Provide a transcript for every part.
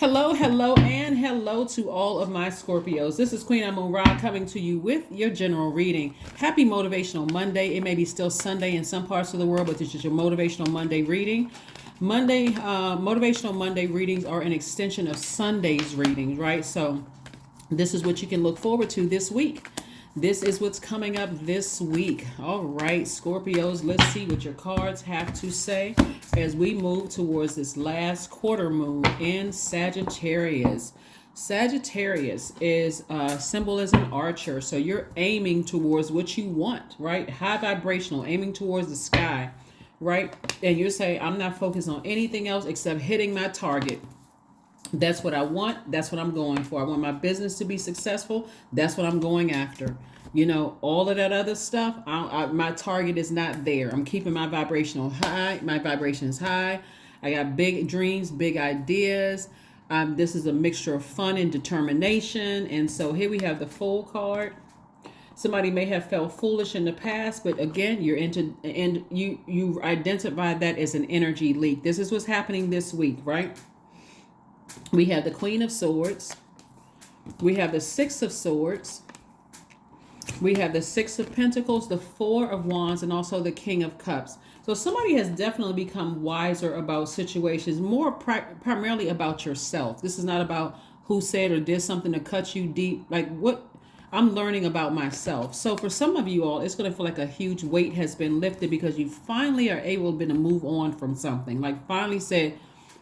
Hello, hello, and hello to all of my Scorpios. This is Queen Amun Ra coming to you with your general reading. Happy Motivational Monday. It may be still Sunday in some parts of the world, but this is your Motivational Monday reading. Motivational Monday readings are an extension of Sunday's readings, right? So this is what you can look forward to this week. This is what's coming up this week. All right, Scorpios, let's see what your cards have to say as we move towards this last quarter moon in Sagittarius. Sagittarius is symbol as an archer, so you're aiming towards what you want, right? High vibrational, aiming towards the sky, right? And you're saying, I'm not focused on anything else except hitting my target. That's what I want. That's what I'm going for. I want my business to be successful. That's what I'm going after. You know, all of that other stuff, my target is not there. I'm keeping my vibrational high. My vibration is high. I got big dreams, big ideas. This is a mixture of fun and determination. And so here we have the Fool card. Somebody may have felt foolish in the past, but again, you identify that as an energy leak. This is what's happening this week, right? We have the Queen of Swords. We have the Six of Swords. We have the Six of Pentacles, the Four of Wands, and also the King of Cups. So somebody has definitely become wiser about situations, more primarily about yourself. This is not about who said or did something to cut you deep. Like what I'm learning about myself. So for some of you all, it's going to feel like a huge weight has been lifted because you finally are able to move on from something. Like finally said,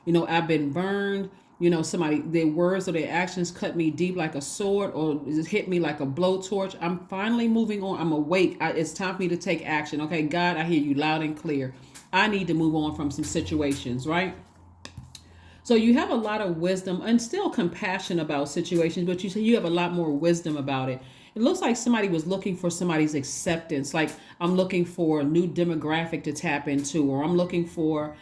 you know, I've been burned. You know, their words or their actions cut me deep like a sword or hit me like a blowtorch. I'm finally moving on. I'm awake. It's time for me to take action. Okay, God, I hear you loud and clear. I need to move on from some situations, right? So you have a lot of wisdom and still compassion about situations, but you say you have a lot more wisdom about it. It looks like somebody was looking for somebody's acceptance. Like I'm looking for a new demographic to tap into, or I'm looking for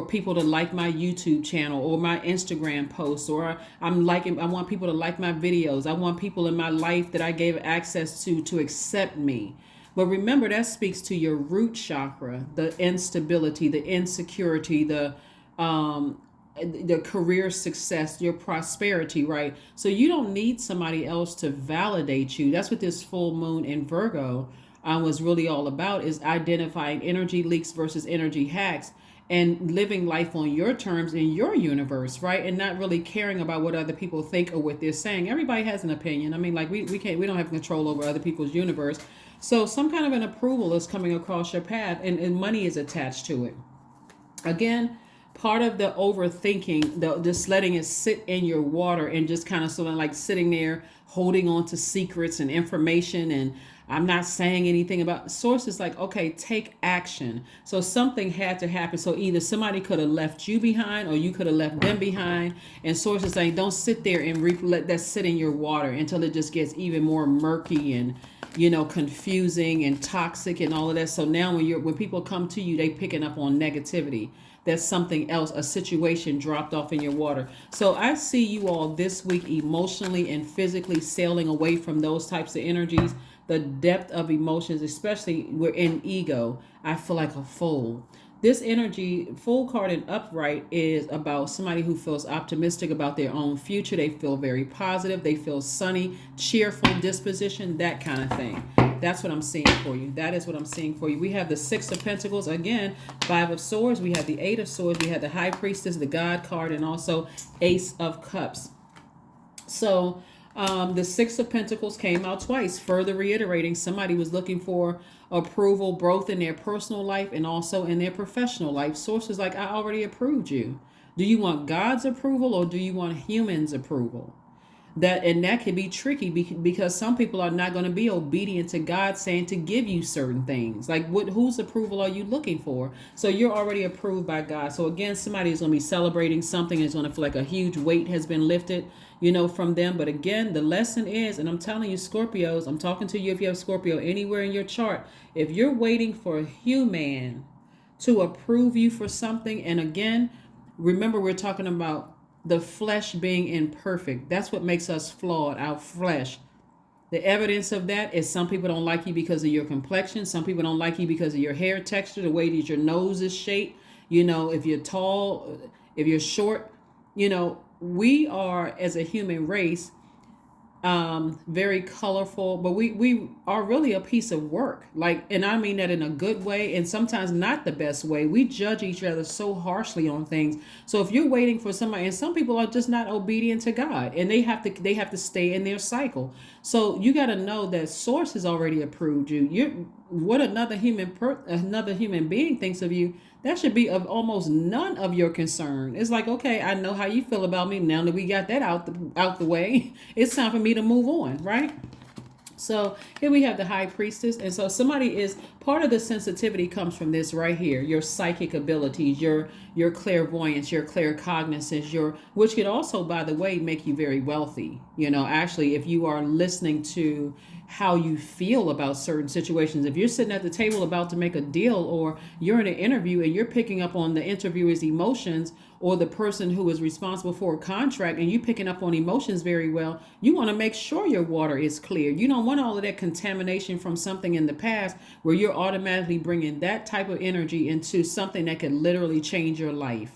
people to like my YouTube channel or my Instagram posts, or I want people to like my videos. I want people in my life that I gave access to accept me. But remember, that speaks to your root chakra, the instability, the insecurity, the career success, your prosperity, right? So you don't need somebody else to validate you. That's what this full moon in Virgo was really all about, is identifying energy leaks versus energy hacks and living life on your terms in your universe, right? And not really caring about what other people think or what they're saying. Everybody has an opinion. I mean, like we don't have control over other people's universe. So some kind of an approval is coming across your path and money is attached to it. Again, part of the overthinking, just letting it sit in your water and just kind of sort of like sitting there holding on to secrets and information, and I'm not saying anything about sources. Like, okay, take action. So something had to happen. So either somebody could have left you behind or you could have left them behind. And sources saying, don't sit there and let that sit in your water until it just gets even more murky and, you know, confusing and toxic and all of that. So now when people come to you, they picking up on negativity. That's something else, a situation dropped off in your water. So I see you all this week emotionally and physically sailing away from those types of energies. The depth of emotions, especially we're in ego. I feel like a fool. This energy, Fool card in upright, is about somebody who feels optimistic about their own future. They feel very positive. They feel sunny, cheerful disposition, that kind of thing. That's what I'm seeing for you. That is what I'm seeing for you. We have the Six of Pentacles, again, Five of Swords. We have the Eight of Swords. We have the High Priestess, the God card, and also Ace of Cups. So the Six of Pentacles came out twice, further reiterating somebody was looking for approval both in their personal life and also in their professional life. Sources like, I already approved you. Do you want God's approval or do you want humans' approval? That can be tricky because some people are not going to be obedient to God saying to give you certain things. Like whose approval are you looking for? So you're already approved by God. So again, somebody is going to be celebrating something. It's going to feel like a huge weight has been lifted, you know, from them. But again, the lesson is, and I'm telling you, Scorpios, I'm talking to you if you have Scorpio anywhere in your chart, if you're waiting for a human to approve you for something, and again, remember we're talking about the flesh being imperfect. That's what makes us flawed, our flesh. The evidence of that is some people don't like you because of your complexion. Some people don't like you because of your hair texture, the way that your nose is shaped. You know, if you're tall, if you're short, you know, we are, as a human race, very colorful, but we are really a piece of work. Like, and I mean that in a good way, and sometimes not the best way. We judge each other so harshly on things. So if you're waiting for somebody, and some people are just not obedient to God, and they have to stay in their cycle. So you got to know that Source has already approved you. You're what another human being thinks of you. That should be of almost none of your concern. It's like, okay, I know how you feel about me. Now that we got that out the way, it's time for me to move on, right? So here we have the high priestess. And so somebody is part of the sensitivity comes from this right here, your psychic abilities, your clairvoyance, your claircognizance, which could also, by the way, make you very wealthy. Actually, if you are listening to how you feel about certain situations, if you're sitting at the table about to make a deal, or you're in an interview and you're picking up on the interviewer's emotions, or the person who is responsible for a contract, and you picking up on emotions very well, you want to make sure your water is clear. You don't want all of that contamination from something in the past where you're automatically bringing that type of energy into something that could literally change your life.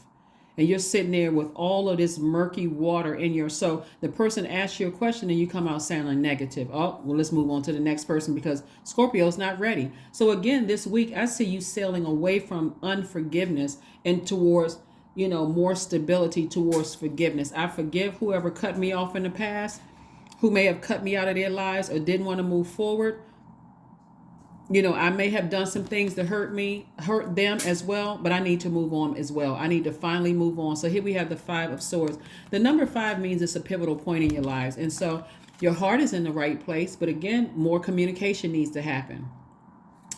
And you're sitting there with all of this murky water in your, so the person asks you a question and you come out sounding negative. Oh, well, let's move on to the next person, because Scorpio's not ready. So again, this week, I see you sailing away from unforgiveness and towards more stability, towards forgiveness. I forgive whoever cut me off in the past, who may have cut me out of their lives or didn't want to move forward. I may have done some things that hurt them as well, but I need to move on as well. I need to finally move on. So here we have the 5 of Swords. The number 5 means it's a pivotal point in your lives. And so your heart is in the right place, but again, more communication needs to happen.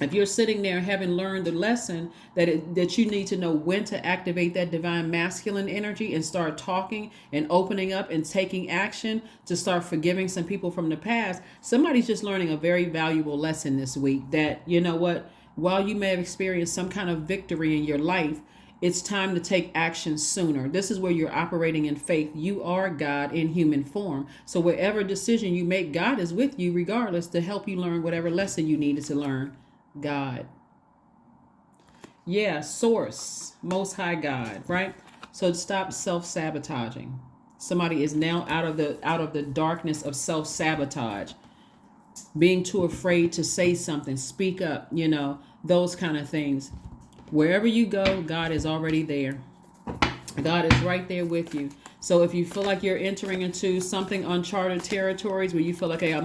If you're sitting there having learned the lesson that you need to know when to activate that divine masculine energy and start talking and opening up and taking action to start forgiving some people from the past, somebody's just learning a very valuable lesson this week that, while you may have experienced some kind of victory in your life, it's time to take action sooner. This is where you're operating in faith. You are God in human form. So whatever decision you make, God is with you regardless to help you learn whatever lesson you needed to learn. God. Yeah, Source, Most High God, right? So stop self-sabotaging. Somebody is now out of the darkness of self-sabotage, being too afraid to say something, speak up, those kind of things. Wherever you go, God is already there. God is right there with you. So if you feel like you're entering into something uncharted territories where you feel like, hey,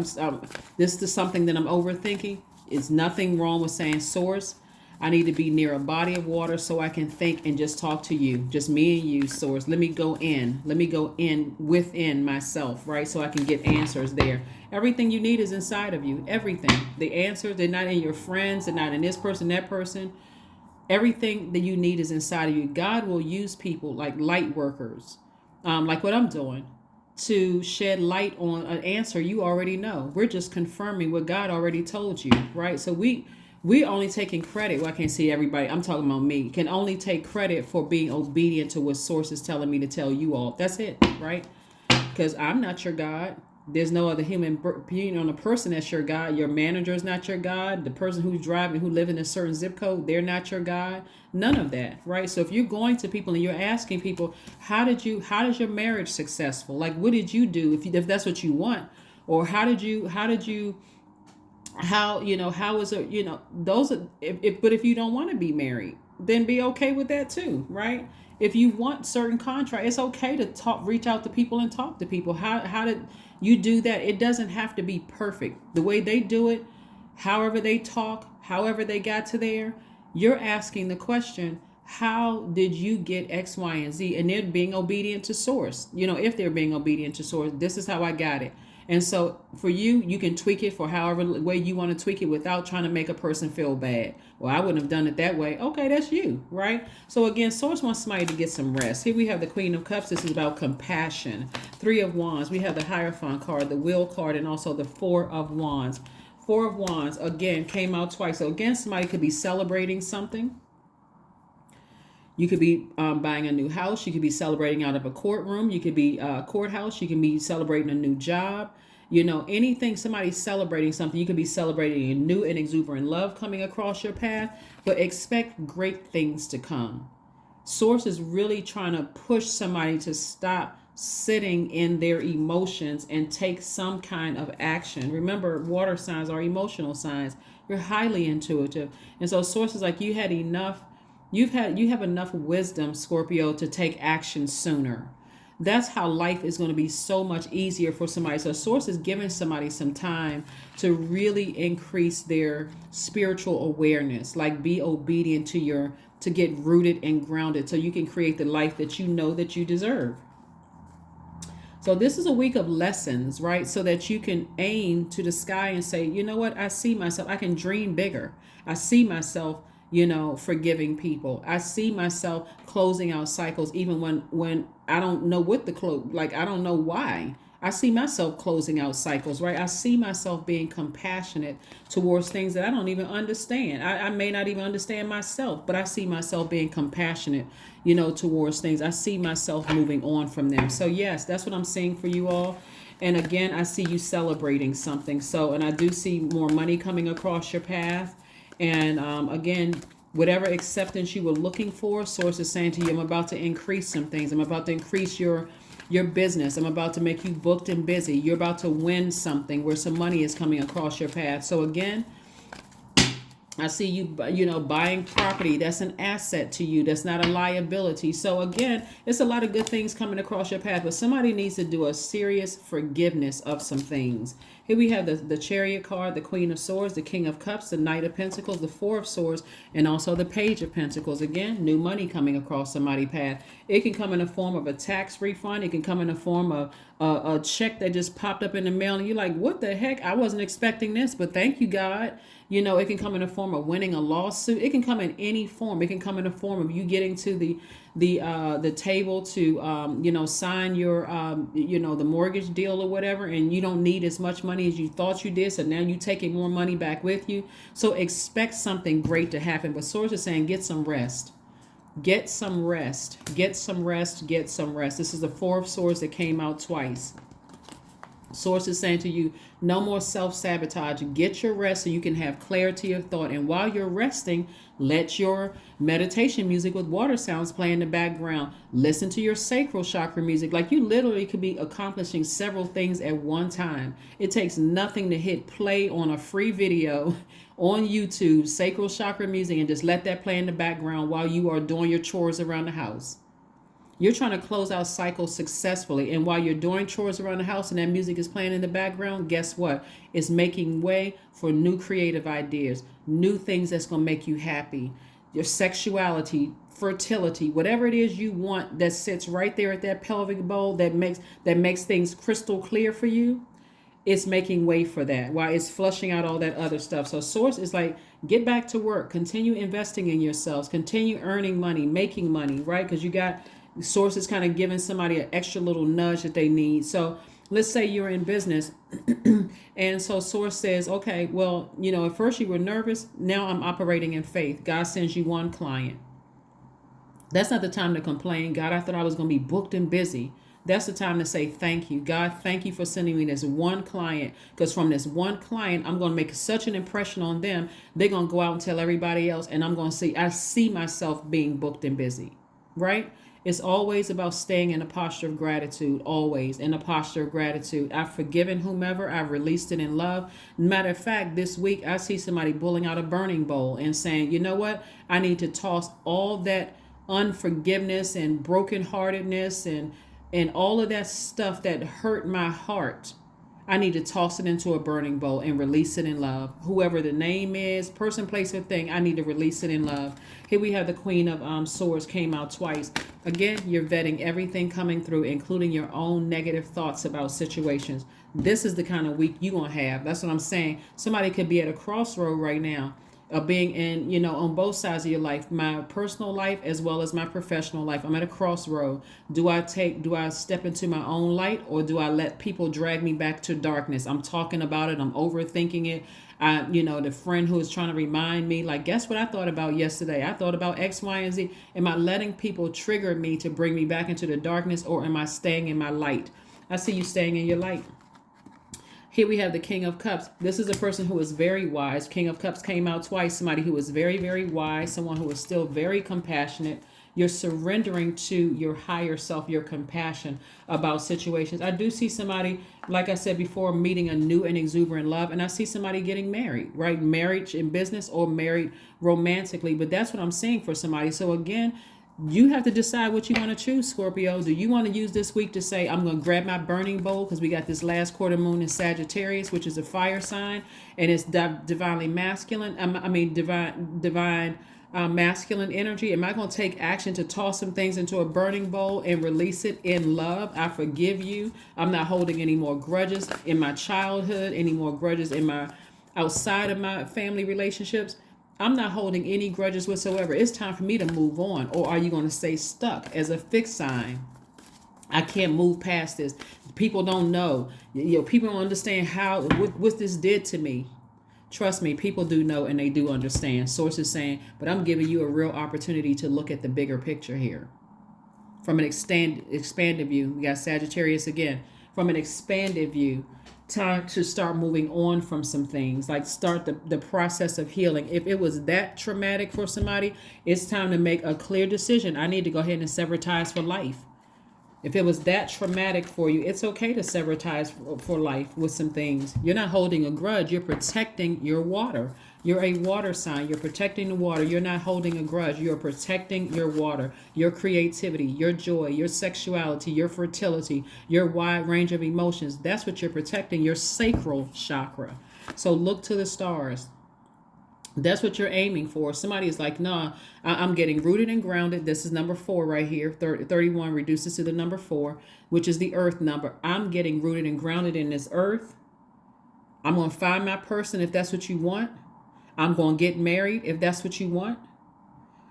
this is something that I'm overthinking, it's nothing wrong with saying, Source, I need to be near a body of water so I can think and just talk to you. Just me and you, Source. Let me go in. Let me go in within myself, right? So I can get answers there. Everything you need is inside of you. Everything. The answers, they're not in your friends. They're not in this person, that person. Everything that you need is inside of you. God will use people like light workers, like what I'm doing, to shed light on an answer you already know. We're just confirming what God already told you, right? So we only taking credit. Well, I can't see everybody. I'm talking about me. Can only take credit for being obedient to what Source is telling me to tell you all. That's it, right? Because I'm not your God. There's no other human being on a person that's your God. Your manager is not your God. The person who's driving, who live in a certain zip code, they're not your God. None of that, right? So if you're going to people and you're asking people, how is your marriage successful? Like, what did you do if that's what you want? Or how is it, those are, but if you don't want to be married, then be okay with that too, right? If you want certain contract, it's okay to reach out to people and talk to people. How did you do that? It doesn't have to be perfect. The way they do it, however they talk, however they got to there, you're asking the question, how did you get X, Y, and Z? And they're being obedient to Source. If they're being obedient to Source, this is how I got it. And so for you can tweak it for however way you want to tweak it without trying to make a person feel bad. Well, I wouldn't have done it that way. Okay, that's you, right? So again, Source wants somebody to get some rest. Here we have the Queen of Cups. This is about compassion. 3 of Wands. We have the Hierophant card, the Wheel card, and also the 4 of Wands. 4 of Wands, again, came out twice. So again, somebody could be celebrating something. You could be buying a new house. You could be celebrating out of a courtroom. You could be courthouse. You can be celebrating a new job. Anything, somebody's celebrating something. You could be celebrating a new and exuberant love coming across your path, but expect great things to come. Source is really trying to push somebody to stop sitting in their emotions and take some kind of action. Remember, water signs are emotional signs. You're highly intuitive. And so sources like you have enough wisdom, Scorpio, to take action sooner. That's how life is going to be so much easier for somebody. So source is giving somebody some time to really increase their spiritual awareness, like be obedient to get rooted and grounded so you can create the life that you know that you deserve. So this is a week of lessons, right? So that you can aim to the sky and say, you know what? I see myself. I can dream bigger. I see myself, forgiving people. I see myself closing out cycles even when I don't know what the close, like I don't know why. I see myself closing out cycles, right? I see myself being compassionate towards things that I don't even understand. I may not even understand myself, but I see myself being compassionate, towards things. I see myself moving on from them. So yes, that's what I'm seeing for you all. And again, I see you celebrating something. So, and I do see more money coming across your path. And again, whatever acceptance you were looking for, source is saying to you, I'm about to increase some things. I'm about to increase your business. I'm about to make you booked and busy. You're about to win something where some money is coming across your path. So again, I see you, buying property. That's an asset to you. That's not a liability. So again, it's a lot of good things coming across your path, but somebody needs to do a serious forgiveness of some things. Here we have the Chariot card, the Queen of Swords, the King of Cups, the Knight of Pentacles, the Four of Swords, and also the Page of Pentacles. Again, new money coming across somebody's path. It can come in the form of a tax refund. It can come in the form of a check that just popped up in the mail, and you're like, what the heck? I wasn't expecting this, but thank you, God. It can come in the form of winning a lawsuit. It can come in any form. It can come in the form of you getting to the table to sign your the mortgage deal or whatever, and you don't need as much money as you thought you did, so now you're taking more money back with you. So expect something great to happen. But source is saying get some rest. Get some rest. Get some rest. Get some rest. This is the Four of Swords that came out twice. Source is saying to you, no more self-sabotage. Get your rest so you can have clarity of thought. And while you're resting, let your meditation music with water sounds play in the background. Listen to your sacral chakra music. Like you literally could be accomplishing several things at one time. It takes nothing to hit play on a free video on YouTube, sacral chakra music, and just let that play in the background while you are doing your chores around the house. You're trying to close out cycles successfully. And while you're doing chores around the house and that music is playing in the background, guess what? It's making way for new creative ideas, new things that's going to make you happy. Your sexuality, fertility, whatever it is you want that sits right there at that pelvic bowl that makes things crystal clear for you. It's making way for that while it's flushing out all that other stuff. So source is like, get back to work, continue investing in yourselves, continue earning money, making money, right? Because you got source is kind of giving somebody an extra little nudge that they need. So let's say you're in business and so source says, okay, well, at first you were nervous. Now I'm operating in faith. God sends you one client. That's not the time to complain. God, I thought I was going to be booked and busy. That's the time to say, thank you. God, thank you for sending me this one client. Because from this one client, I'm going to make such an impression on them. They're going to go out and tell everybody else. And I see myself being booked and busy, right? It's always about staying in a posture of gratitude, always in a posture of gratitude. I've forgiven whomever. I've released it in love. Matter of fact, this week, I see somebody pulling out a burning bowl and saying, you know what? I need to toss all that unforgiveness and brokenheartedness and all of that stuff that hurt my heart. I need to toss it into a burning bowl and release it in love. Whoever the name is, person, place, or thing, I need to release it in love. Here we have the Queen of Swords came out twice. Again, you're vetting everything coming through, including your own negative thoughts about situations. This is the kind of week you're going to have. That's what I'm saying. Somebody could be at a crossroad right now of being in, on both sides of your life, my personal life as well as my professional life. I'm at a crossroad. Do I step into my own light, or do I let people drag me back to darkness? I'm talking about it. I'm overthinking it. The friend who is trying to remind me, like, guess what I thought about yesterday? I thought about X, Y, and Z. Am I letting people trigger me to bring me back into the darkness, or am I staying in my light? I see you staying in your light. Here we have the King of Cups. This is a person who is very wise. King of Cups came out twice. Somebody who is very, very wise. Someone who is still very compassionate. You're surrendering to your higher self, your compassion about situations. I do see somebody, like I said before, meeting a new and exuberant love, and I see somebody getting married, right? Marriage in business or married romantically, but that's what I'm seeing for somebody. So again, you have to decide what you want to choose, Scorpio. Do you want to use this week to say, I'm going to grab my burning bowl, because we got this last quarter moon in Sagittarius, which is a fire sign, and it's divinely masculine. Divine masculine energy. Am I going to take action to toss some things into a burning bowl and release it in love? I forgive you. I'm not holding any more grudges in my childhood, any more grudges in my outside of my family relationships. I'm not holding any grudges whatsoever. It's time for me to move on. Or are you going to stay stuck as a fixed sign? I can't move past this. People don't know. People don't understand what this did to me. Trust me, people do know, and they do understand. Sources saying, but I'm giving you a real opportunity to look at the bigger picture here. From an expanded view, we got Sagittarius again. From an expanded view, time to start moving on from some things, like start the process of healing. If it was that traumatic for somebody, it's time to make a clear decision. I need to go ahead and sever ties for life. If it was that traumatic for you, it's okay to sever ties for life with some things. You're not holding a grudge. You're protecting your water. You're a water sign. You're protecting the water. You're not holding a grudge. You're protecting your water, your creativity, your joy, your sexuality, your fertility, your wide range of emotions. That's what you're protecting, your sacral chakra. So look to the stars. That's what you're aiming for. Somebody is like, nah, I'm getting rooted and grounded. This is number 4 right here. 31 reduces to the number 4, which is the earth number. I'm getting rooted and grounded in this earth. I'm going to find my person if that's what you want. I'm going to get married if that's what you want.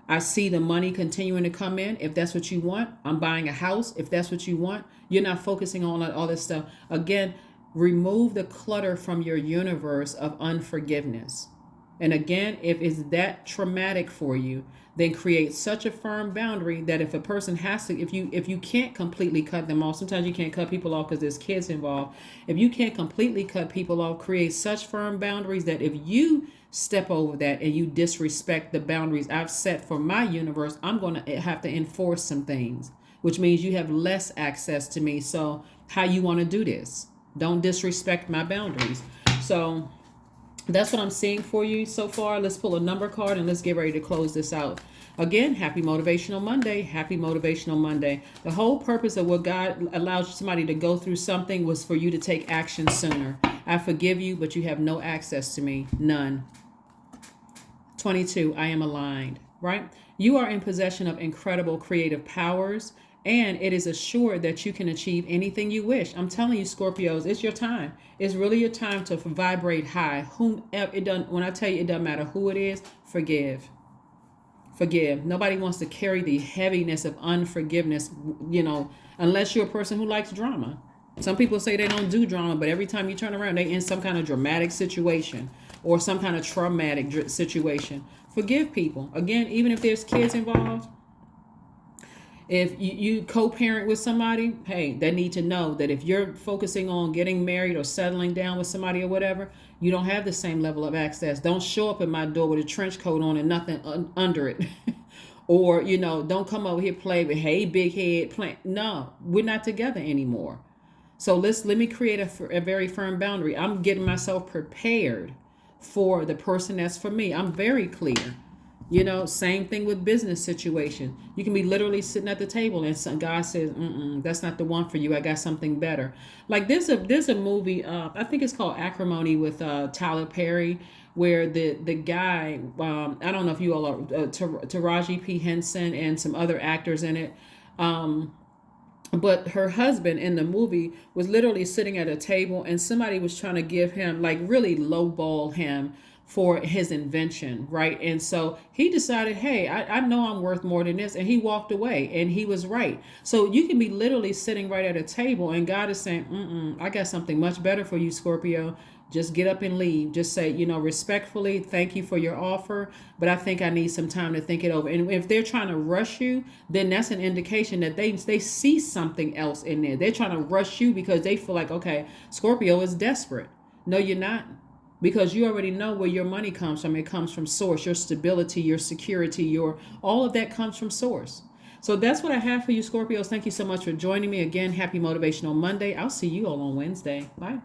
I see the money continuing to come in if that's what you want. I'm buying a house if that's what you want. You're not focusing on all this stuff. Again, remove the clutter from your universe of unforgiveness. And again, if it's that traumatic for you, then create such a firm boundary that if a person has to, if you can't completely cut them off, sometimes you can't cut people off because there's kids involved. If you can't completely cut people off, create such firm boundaries that if you step over that and you disrespect the boundaries I've set for my universe, I'm going to have to enforce some things, which means you have less access to me. So how you want to do this? Don't disrespect my boundaries. So that's what I'm seeing for you so far. Let's pull a number card and let's get ready to close this out. Again, happy Motivational Monday. Happy Motivational Monday. The whole purpose of what God allows somebody to go through something was for you to take action sooner. I forgive you, but you have no access to me. None. 22, I am aligned, right? You are in possession of incredible creative powers, and it is assured that you can achieve anything you wish. I'm telling you, Scorpios, it's your time. It's really your time to vibrate high. Whomever it doesn't, when I tell you it doesn't matter who it is, forgive. Forgive. Nobody wants to carry the heaviness of unforgiveness, unless you're a person who likes drama. Some people say they don't do drama, but every time you turn around, they're in some kind of dramatic situation or some kind of traumatic situation. Forgive people. Again, even if there's kids involved. If you co-parent with somebody, hey, they need to know that if you're focusing on getting married or settling down with somebody or whatever, you don't have the same level of access. Don't show up at my door with a trench coat on and nothing under it. Or, don't come over here play with, hey, big head. No, we're not together anymore. So let me create a very firm boundary. I'm getting myself prepared for the person that's for me. I'm very clear. Same thing with business situation. You can be literally sitting at the table and God says, that's not the one for you. I got something better. Like there's a movie, I think it's called Acrimony with Tyler Perry, where the guy, I don't know if you all are, Taraji P. Henson and some other actors in it. But her husband in the movie was literally sitting at a table and somebody was trying to give him, like really lowball him for his invention, right? And so he decided, hey, I know I'm worth more than this. And he walked away and he was right. So you can be literally sitting right at a table and God is saying, I got something much better for you, Scorpio. Just get up and leave. Just say, respectfully, thank you for your offer, but I think I need some time to think it over. And if they're trying to rush you, then that's an indication that they see something else in there. They're trying to rush you because they feel like, okay, Scorpio is desperate. No, you're not. Because you already know where your money comes from. It comes from source. Your stability, your security, all of that comes from source. So that's what I have for you, Scorpios. Thank you so much for joining me again. Happy Motivational Monday. I'll see you all on Wednesday. Bye.